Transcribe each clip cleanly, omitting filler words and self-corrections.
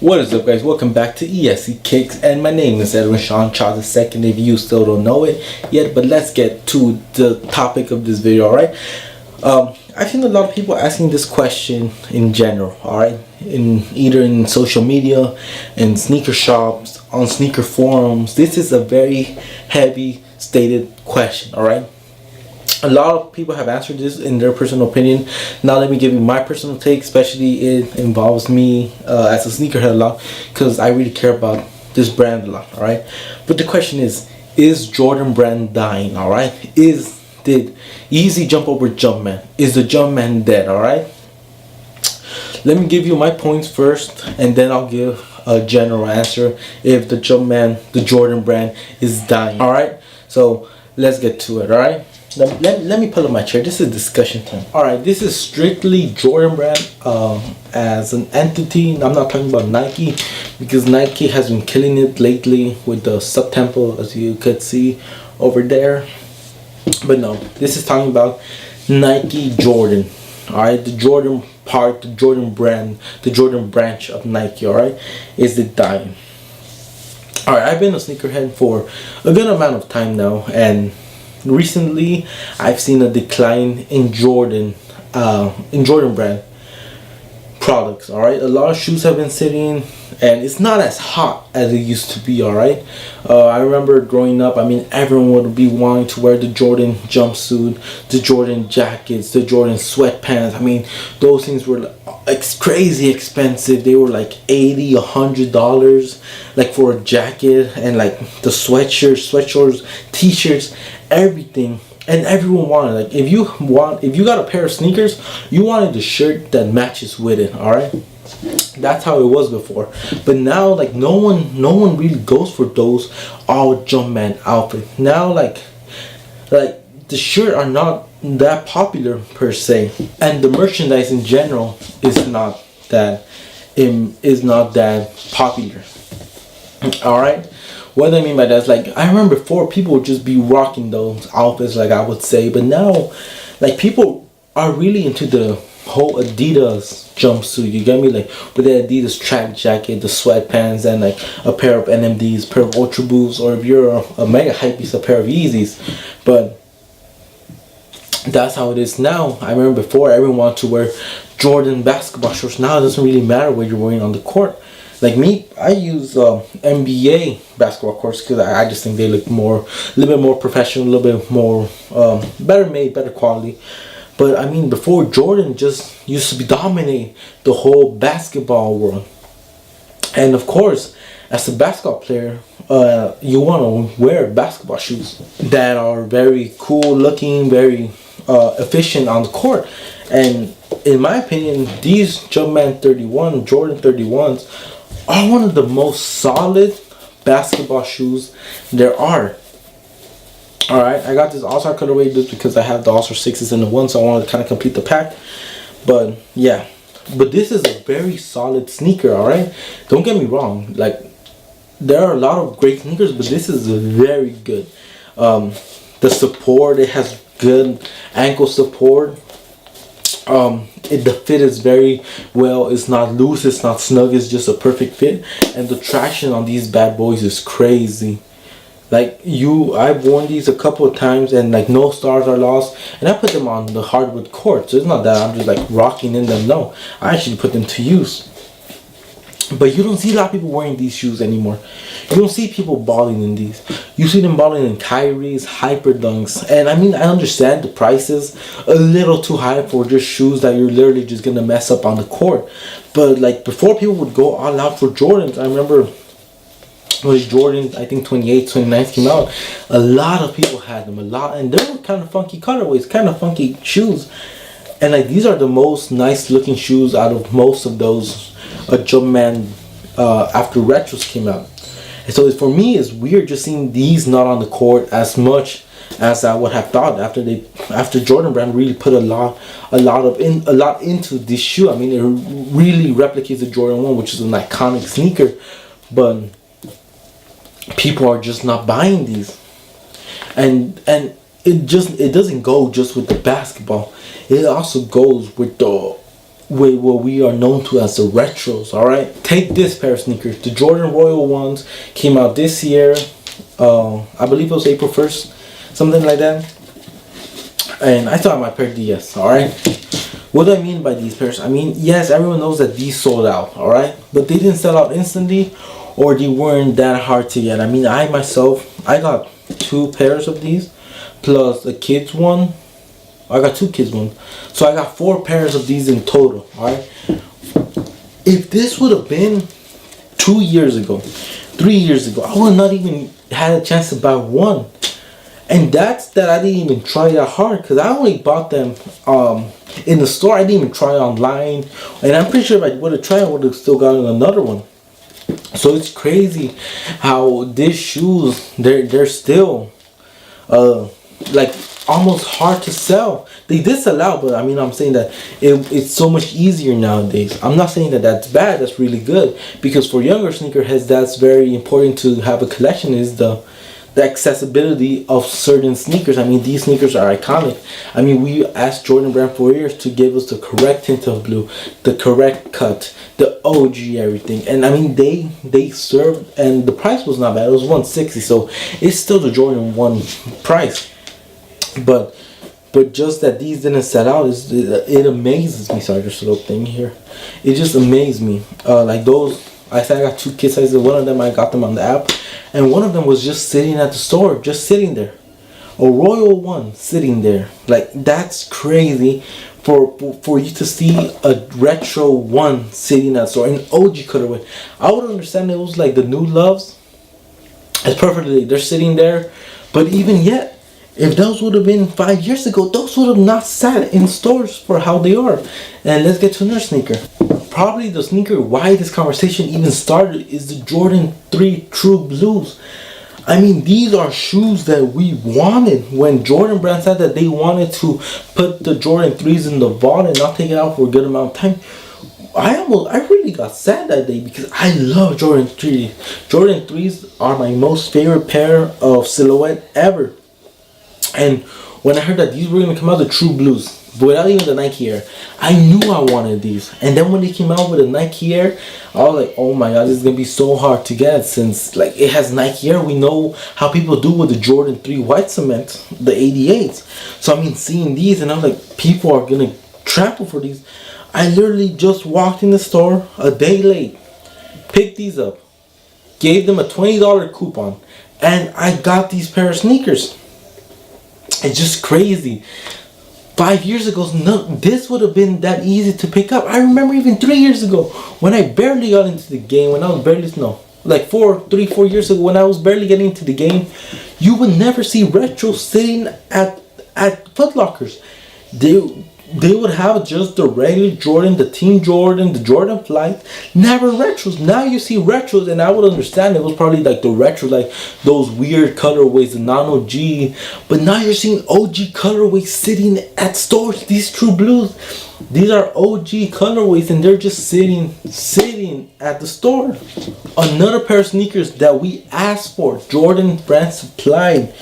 What is up, guys? Welcome back to ESC Kicks, and my name is Edwin Sean Charles II if you still don't know it yet. But let's get to the topic of this video, alright? I've seen a lot of people asking this question in general, alright? Either in social media, in sneaker shops, on sneaker forums. This is a very heavy stated question, alright? A lot of people have answered this in their personal opinion. Now let me give you my personal take, especially it involves me as a sneakerhead a lot, because I really care about this brand a lot, alright? But the question is Jordan brand dying, alright? Did Yeezy jump over Jumpman? Is the Jumpman dead, alright? Let me give you my points first, and then I'll give a general answer if the Jumpman, the Jordan brand, is dying, alright? So let's get to it, alright? Let me pull up my chair. This is discussion time. Alright, this is strictly Jordan brand as an entity. I'm not talking about Nike, because Nike has been killing it lately with the sub-tempo, as you could see over there. But no, this is talking about Nike Jordan. Alright, the Jordan part, the Jordan brand, the Jordan branch of Nike, alright, is it dying? Alright, I've been a sneakerhead for a good amount of time now, and recently I've seen a decline in Jordan brand products. Alright, a lot of shoes have been sitting, and it's not as hot as it used to be. Alright, I remember growing up, I mean, everyone would be wanting to wear the Jordan jumpsuit, the Jordan jackets, the Jordan sweatpants. I mean, those things were like crazy expensive. They were like $80, $100 like for a jacket, and like the sweatshirts, t-shirts, everything. And everyone wanted, like, if you got a pair of sneakers, you wanted the shirt that matches with it. Alright, that's how it was before. But now, like, no one really goes for those all Jumpman outfits now. Like the shirt are not that popular per se, and the merchandise in general is not that popular. Alright, what I mean by that is, like, I remember before people would just be rocking those outfits, like I would say, but now, like, people are really into the whole Adidas jumpsuit, you get me, like with the Adidas track jacket, the sweatpants, and like a pair of NMDs, pair of Ultra Boosts, or if you're a mega hypebeast, a pair of Yeezys. But that's how it is now. I remember before everyone wanted to wear Jordan basketball shorts. Now it doesn't really matter what you're wearing on the court. Like me, I use NBA basketball courts because I just think they look a little bit more professional, a little bit more better made, better quality. But I mean, before, Jordan just used to dominate the whole basketball world. And of course, as a basketball player, you want to wear basketball shoes that are very cool looking, very efficient on the court. And in my opinion, these Jumpman 31, Jordan 31s, are one of the most solid basketball shoes there are. Alright, I got this All-Star colorway just because I have the All-Star 6s in the one, so I wanted to kind of complete the pack. But yeah, but this is a very solid sneaker. Alright, don't get me wrong, like, there are a lot of great sneakers, but this is very good. The support, it has good ankle support. The fit is very well. It's not loose, it's not snug, it's just a perfect fit. And the traction on these bad boys is crazy. Like, I've worn these a couple of times, and like no stars are lost. And I put them on the hardwood court, so it's not that I'm just like rocking in them. No, I actually put them to use. But you don't see a lot of people wearing these shoes anymore. You don't see people balling in these. You see them balling in Kyrie's, Hyperdunks. And I mean, I understand the prices a little too high for just shoes that you're literally just going to mess up on the court. But like, before, people would go all out for Jordans. I remember when Jordan, I think 28, 29 came out, a lot of people had them, and they were kind of funky colorways, kind of funky shoes. And like, these are the most nice looking shoes out of most of those Jumpman after retros came out. And so for me, it's weird just seeing these not on the court as much as I would have thought after Jordan brand really put a lot into this shoe. I mean, it really replicates the Jordan 1, which is an iconic sneaker, but people are just not buying these. And it doesn't go just with the basketball. It also goes with the with what we are known to as the retros. All right, take this pair of sneakers. The Jordan Royal ones came out this year. I believe it was April 1st, something like that. And I thought my pair DS. All right. What do I mean by these pairs? I mean, yes, everyone knows that these sold out. All right, but they didn't sell out instantly, or they weren't that hard to get. I mean, I myself, I got 2 pairs of these, plus a kids one. I got 2 kids ones, so I got 4 pairs of these in total. All right. If this would have been 2 years ago, 3 years ago, I would not even had a chance to buy one. And that's that I didn't even try that hard, because I only bought them in the store. I didn't even try online, and I'm pretty sure if I would have tried, I would have still gotten another one. So it's crazy how these shoes, they're still like almost hard to sell. They did sell out, but I mean, I'm saying that it's so much easier nowadays. I'm not saying that that's bad. That's really good, because for younger sneakerheads, that's very important to have a collection, is the accessibility of certain sneakers. I mean, these sneakers are iconic. I mean, we asked Jordan Brand for years to give us the correct tint of blue, the correct cut, the OG everything. And I mean, they served, and the price was not bad. It was $160, so it's still the Jordan 1 price. But just that these didn't sell out, it amazes me. Sorry, there's a little thing here. It just amazed me. Like those, I said I got 2 kid sizes. One of them I got them on the app, and one of them was just sitting at the store, just sitting there. A Royal one sitting there. Like, that's crazy for you to see a retro one sitting at the store, an OG colorway. I would understand it was like the new loves. It's perfectly, they're sitting there, but even yet, if those would have been 5 years ago, those would have not sat in stores for how they are. And let's get to another sneaker. Probably the sneaker why this conversation even started is the Jordan 3 True Blues. I mean, these are shoes that we wanted. When Jordan Brand said that they wanted to put the Jordan 3s in the vault and not take it out for a good amount of time, I really got sad that day, because I love Jordan 3s. Jordan 3s are my most favorite pair of silhouette ever. And when I heard that these were going to come out, the True Blues, without even the Nike Air, I knew I wanted these. And then when they came out with a Nike Air, I was like, oh my god, this is going to be so hard to get, since like it has Nike Air. We know how people do with the Jordan 3 white cement, the 88s. So I mean, seeing these, and I'm like, people are going to trample for these. I literally just walked in the store a day late, picked these up, gave them a $20 coupon, and I got these pair of sneakers. It's just crazy. 5 years ago, this would have been that easy to pick up. I remember even 3 years ago, when I barely got into the game, when I was barely, like 4 years ago, when I was barely getting into the game, you would never see retros sitting at Foot Lockers. They would have just the regular Jordan, the Team Jordan, the Jordan Flight, never retros. Now you see retros, and I would understand it was probably like the retros, like those weird colorways, the non-OG. But now you're seeing OG colorways sitting at stores. These True Blues, these are OG colorways, and they're just sitting at the store. Another pair of sneakers that we asked for, Jordan Brand supplied,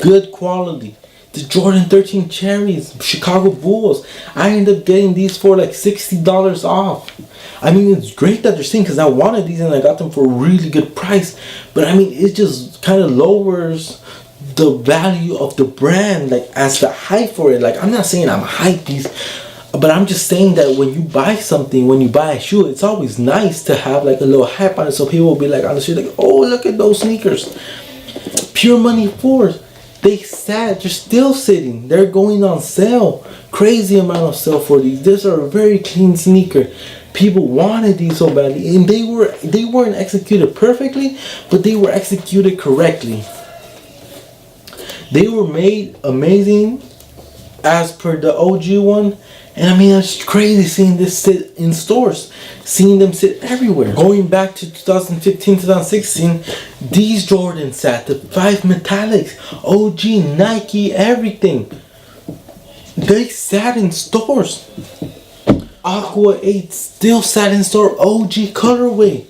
good quality. The Jordan 13 Cherries, Chicago Bulls. I ended up getting these for like $60 off. I mean, it's great that they're seeing, because I wanted these and I got them for a really good price. But I mean, it just kind of lowers the value of the brand, like as the hype for it. Like, I'm not saying I'm hype these, but I'm just saying that when you buy something, when you buy a shoe, it's always nice to have like a little hype on it, so people will be like on the street, like, oh, look at those sneakers. Pure Money 4s. They're still sitting. They're going on sale. Crazy amount of sale for these. These are a very clean sneaker. People wanted these so badly, and they weren't executed perfectly, but they were executed correctly. They were made amazing as per the OG one. And I mean, it's crazy seeing this sit in stores, seeing them sit everywhere. Going back to 2015, 2016, these Jordans sat, the 5 metallics, OG, Nike, everything. They sat in stores. Aqua 8 still sat in store, OG colorway.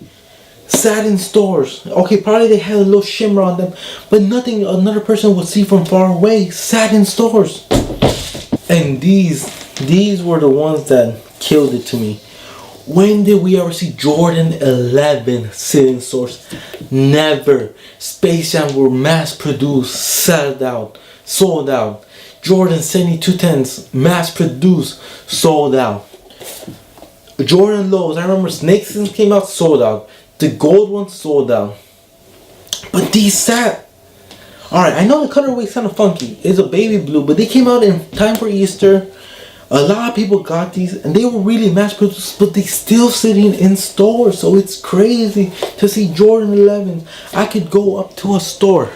Sat in stores. Okay, probably they had a little shimmer on them, but nothing another person would see from far away. Sat in stores. And these were the ones that killed it to me. When did we ever see Jordan 11 sit in stores? Never. Space Jam were mass produced, sold out. Jordan 7210s, mass produced, sold out. Jordan lows, I remember Snakeskins came out, sold out. The gold ones sold out. But these sat. Alright, I know the colorway's kind of funky. It's a baby blue, but they came out in time for Easter. A lot of people got these and they were really mass produced, but they still sitting in stores. So it's crazy to see Jordan 11s. I could go up to a store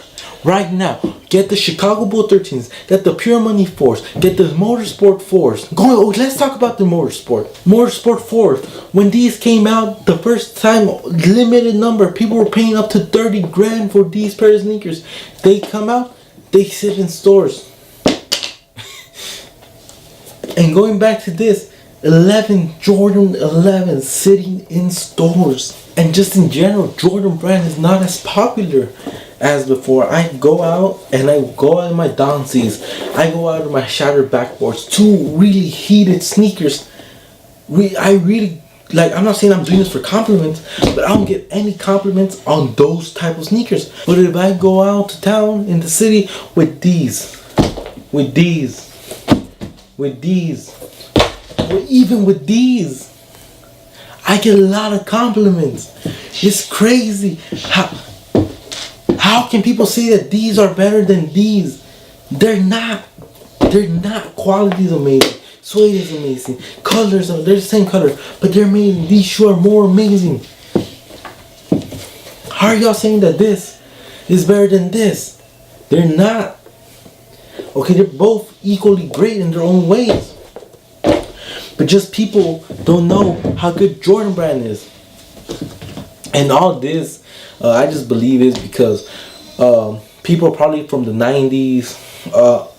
right now, get the Chicago Bull 13s, get the Pure Money 4s, get the Motorsport 4s. Let's talk about the Motorsport 4s. When these came out the first time, limited number, people were paying up to 30 grand for these pair of sneakers. They come out, they sit in stores. And going back to this, Jordan 11 sitting in stores. And just in general, Jordan brand is not as popular as before. I go out and I go out in my Donceys. I go out in my shattered backboards. Two really heated sneakers. I really, I'm not saying I'm doing this for compliments, but I don't get any compliments on those type of sneakers. But if I go out to town in the city with these, or even with these, I get a lot of compliments. It's crazy. How can people say that these are better than these? They're not. Quality is amazing. Suede is amazing. Colors they're the same color, but they're amazing. These shoes are more amazing. How are y'all saying that this is better than this? They're not. Okay, they're both equally great in their own ways. But just people don't know how good Jordan brand is. And all this, I just believe is because people probably from the 90s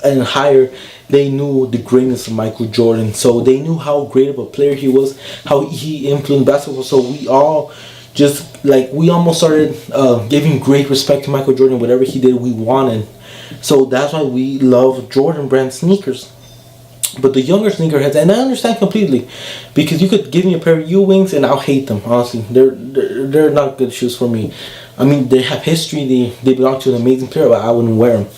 and higher, they knew the greatness of Michael Jordan. So they knew how great of a player he was, how he influenced basketball. So we all we almost started giving great respect to Michael Jordan. Whatever he did, we wanted. So that's why we love Jordan brand sneakers. But the younger sneakerheads, and I understand completely, because you could give me a pair of U-Wings and I'll hate them. Honestly, they're not good shoes for me. I mean, they have history. They belong to an amazing player, but I wouldn't wear them.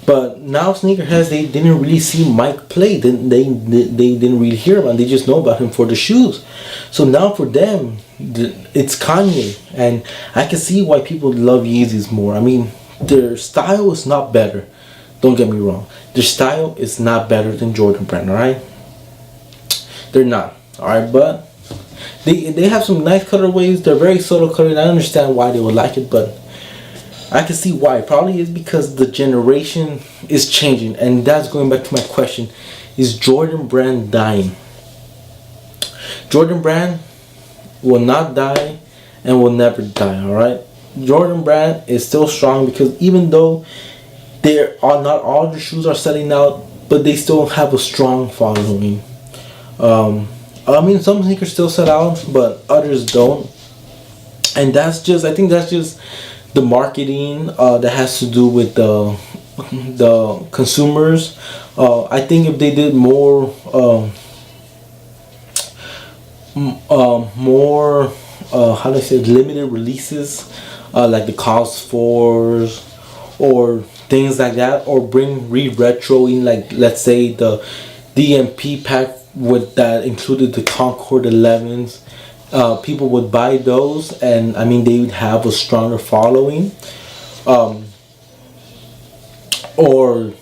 But now sneakerheads, they didn't really see Mike play. They didn't really hear about him. They just know about him for the shoes. So now for them, it's Kanye, and I can see why people love Yeezys more. I mean, their style is not better. Don't get me wrong. Their style is not better than Jordan brand, alright? They're not. Alright, but they have some nice colorways. They're very subtle colors. I understand why they would like it, but I can see why. Probably is because the generation is changing. And that's going back to my question. Is Jordan brand dying? Jordan brand will not die and will never die, alright? Jordan brand is still strong because even though not all the shoes are selling out, but they still have a strong following. I mean, some sneakers still sell out, but others don't. And I think that's just the marketing that has to do with the consumers. I think if they did more how do I say, limited releases, like the Cos 4s or things like that, or bring retro in, like let's say the DMP pack that included the Concord 11s, people would buy those, and I mean they would have a stronger following, or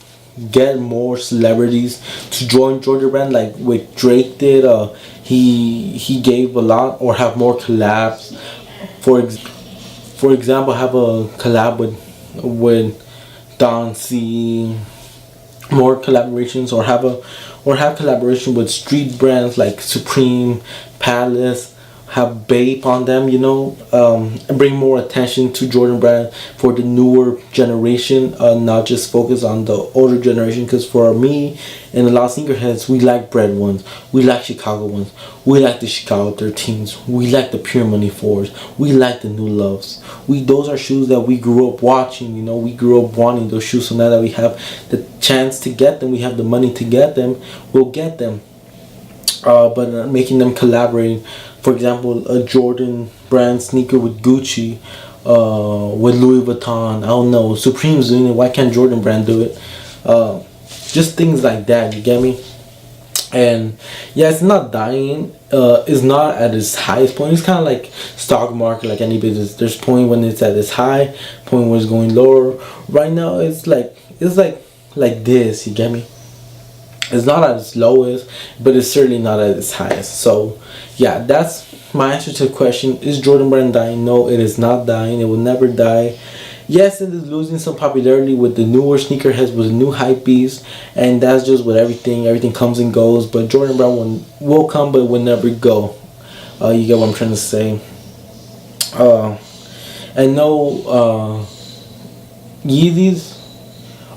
get more celebrities to join Jordan brand, like what Drake did. He gave a lot, or have more collabs. For example, have a collab with Don C, more collaborations, or have collaboration with street brands like Supreme, Palace, have Bape on them, and bring more attention to Jordan brand for the newer generation, not just focus on the older generation. Because for me and a lot of sneakerheads, we like bread ones, we like Chicago ones, we like the Chicago 13s, we like the Pure Money 4s, we like the New Loves. Those are shoes that we grew up watching, we grew up wanting those shoes. So now that we have the chance to get them, we have the money to get them, we'll get them. but making them collaborate. For example, a Jordan brand sneaker with Gucci, with Louis Vuitton. I don't know, Supreme's doing it. Why can't Jordan brand do it? Just things like that. You get me? And yeah, it's not dying. It's not at its highest point. It's kind of like stock market, like any business. There's point when it's at its high, point when it's going lower. Right now, it's like this. You get me? It's not at its lowest, but it's certainly not at its highest. So yeah, that's my answer to the question. Is Jordan brand dying? No, it is not dying. It will never die. Yes, it is losing some popularity with the newer sneakerheads, with the new hype beasts, and that's just with everything. Everything comes and goes, but Jordan brand will come, but will never go. You get what I'm trying to say. And no, Yeezys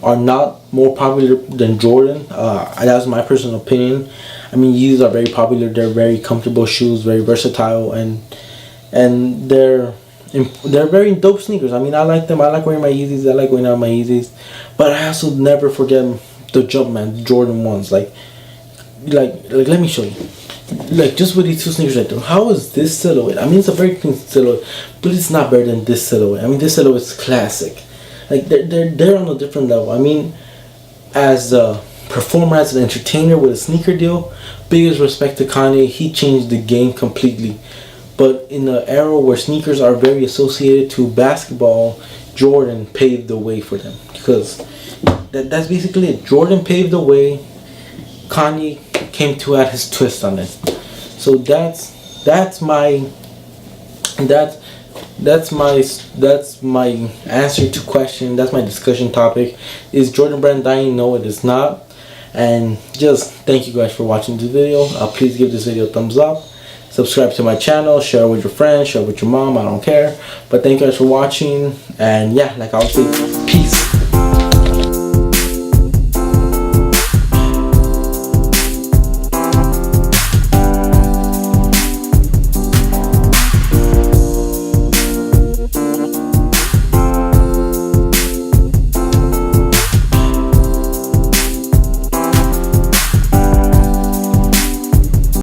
are not more popular than Jordan. That's my personal opinion. I mean, Yeezys are very popular. They're very comfortable shoes, very versatile, and they're very dope sneakers. I mean, I like them. I like wearing my Yeezys. I like wearing out my Yeezys, but I also never forget the Jumpman, the Jordan ones. Like, let me show you. Like, just with these two sneakers right there, how is this silhouette? I mean, it's a very clean silhouette, but it's not better than this silhouette. I mean, this silhouette is classic. Like, they're on a different level. I mean, as a performer, as an entertainer with a sneaker deal, biggest respect to Kanye. He changed the game completely. But in an era where sneakers are very associated to basketball, Jordan paved the way for them. Because that's basically it. Jordan paved the way. Kanye came to add his twist on it. So that's my answer to question. That's my discussion topic. Is Jordan brand dying? No, it is not. And just thank you guys for watching this video. Please give this video a thumbs up. Subscribe to my channel. Share with your friends. Share with your mom. I don't care. But thank you guys for watching. And yeah, like I always say,